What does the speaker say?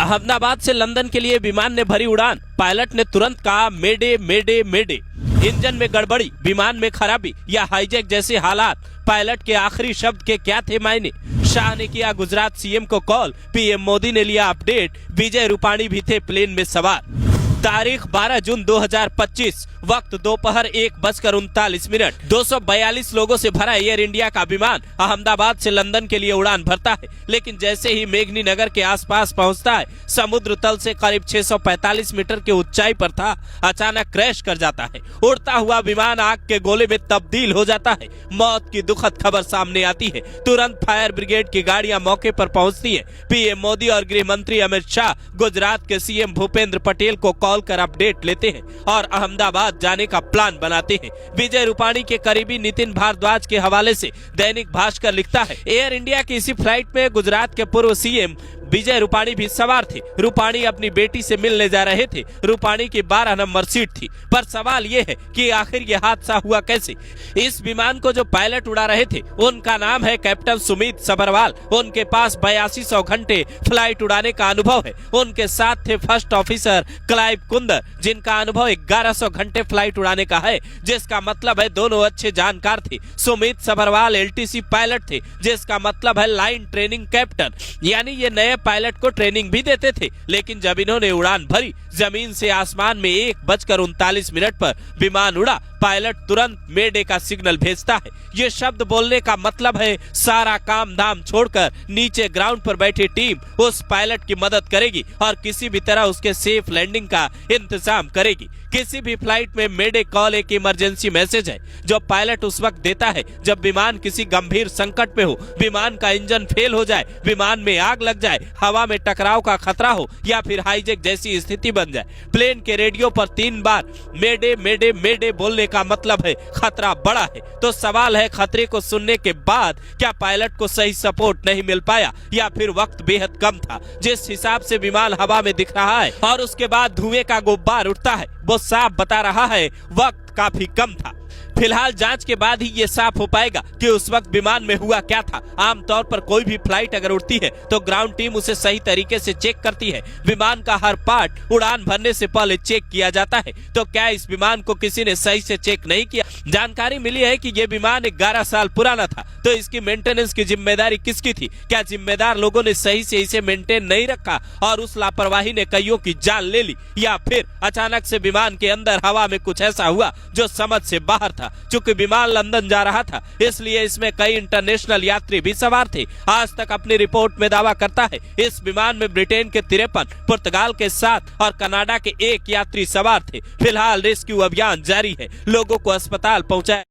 अहमदाबाद से लंदन के लिए विमान ने भरी उड़ान, पायलट ने तुरंत कहा मेडे मेडे मेडे। इंजन में गड़बड़ी, विमान में खराबी या हाईजैक जैसे हालात, पायलट के आखिरी शब्द के क्या थे मायने? शाह ने किया गुजरात सीएम को कॉल, पीएम मोदी ने लिया अपडेट, विजय रूपाणी भी थे प्लेन में सवार। तारीख 12 जून 2025, वक्त दोपहर 1:39। 242 लोगों से भरा एयर इंडिया का विमान अहमदाबाद से लंदन के लिए उड़ान भरता है, लेकिन जैसे ही मेघनी नगर के आसपास पहुंचता है, समुद्र तल से करीब 645 मीटर की ऊंचाई पर था, अचानक क्रैश कर जाता है। उड़ता हुआ विमान आग के गोले में तब्दील हो जाता है। मौत की दुखद खबर सामने आती है। तुरंत फायर ब्रिगेड की गाड़ियां मौके पर पहुंचती है। पीएम मोदी और गृह मंत्री अमित शाह गुजरात के सीएम भूपेंद्र पटेल को कॉल कर अपडेट लेते हैं और अहमदाबाद जाने का प्लान बनाते हैं। विजय रूपाणी के करीबी नितिन भारद्वाज के हवाले से दैनिक भास्कर लिखता है, एयर इंडिया की इसी फ्लाइट में गुजरात के पूर्व सीएम विजय रूपाणी भी सवार थे। रूपाणी अपनी बेटी से मिलने जा रहे थे। रूपाणी की 12 नंबर सीट थी। पर सवाल ये है कि आखिर ये हादसा हुआ कैसे? इस विमान को जो पायलट उड़ा रहे थे, उनका नाम है कैप्टन सुमित सभरवाल। उनके पास 8200 घंटे फ्लाइट उड़ाने का अनुभव है। उनके साथ थे फर्स्ट ऑफिसर क्लाइव कुंदर, जिनका अनुभव 1100 घंटे फ्लाइट उड़ाने का है, जिसका मतलब है दोनों अच्छे जानकार थे। सुमित सभरवाल LTC पायलट थे, जिसका मतलब है लाइन ट्रेनिंग कैप्टन, यानी ये नए पायलट को ट्रेनिंग भी देते थे। लेकिन जब इन्होंने उड़ान भरी, जमीन से आसमान में 1:39 पर विमान उड़ा, पायलट तुरंत मेडे का सिग्नल भेजता है। ये शब्द बोलने का मतलब है सारा काम धाम छोड़कर नीचे ग्राउंड पर बैठी टीम उस पायलट की मदद करेगी और किसी भी तरह उसके सेफ लैंडिंग का इंतजाम करेगी। किसी भी फ्लाइट में मेडे कॉल एक इमरजेंसी मैसेज है जो पायलट उस वक्त देता है जब विमान किसी गंभीर संकट में हो, विमान का इंजन फेल हो जाए, विमान में आग लग जाए, हवा में टकराव का खतरा हो या फिर हाईजैक जैसी स्थिति बन जाए। प्लेन के रेडियो पर 3 बार मेडे मेडे मेडे बोलने का मतलब है खतरा बड़ा है। तो सवाल है, खतरे को सुनने के बाद क्या पायलट को सही सपोर्ट नहीं मिल पाया या फिर वक्त बेहद कम था? जिस हिसाब से विमान हवा में दिख रहा है और उसके बाद धुएं का गुब्बार उठता है, वो साफ बता रहा है वक्त काफी कम था। फिलहाल जांच के बाद ही ये साफ हो पाएगा कि उस वक्त विमान में हुआ क्या था। आमतौर पर कोई भी फ्लाइट अगर उड़ती है तो ग्राउंड टीम उसे सही तरीके से चेक करती है। विमान का हर पार्ट उड़ान भरने से पहले चेक किया जाता है। तो क्या इस विमान को किसी ने सही से चेक नहीं किया? जानकारी मिली है कि ये विमान 11 साल पुराना था, तो इसकी मेंटेनेंस की जिम्मेदारी किसकी थी? क्या जिम्मेदार लोगों ने सही से इसे मेंटेन नहीं रखा और उस लापरवाही ने कईयों की जान ले ली, या फिर अचानक से विमान के अंदर हवा में कुछ ऐसा हुआ जो समझ से बाहर था? चूंकि विमान लंदन जा रहा था, इसलिए इसमें कई इंटरनेशनल यात्री भी सवार थे। आज तक अपनी रिपोर्ट में दावा करता है इस विमान में ब्रिटेन के 53, पुर्तगाल के 7 और कनाडा के 1 यात्री सवार थे। फिलहाल रेस्क्यू अभियान जारी है। लोगों को अस्पताल पहुंचाया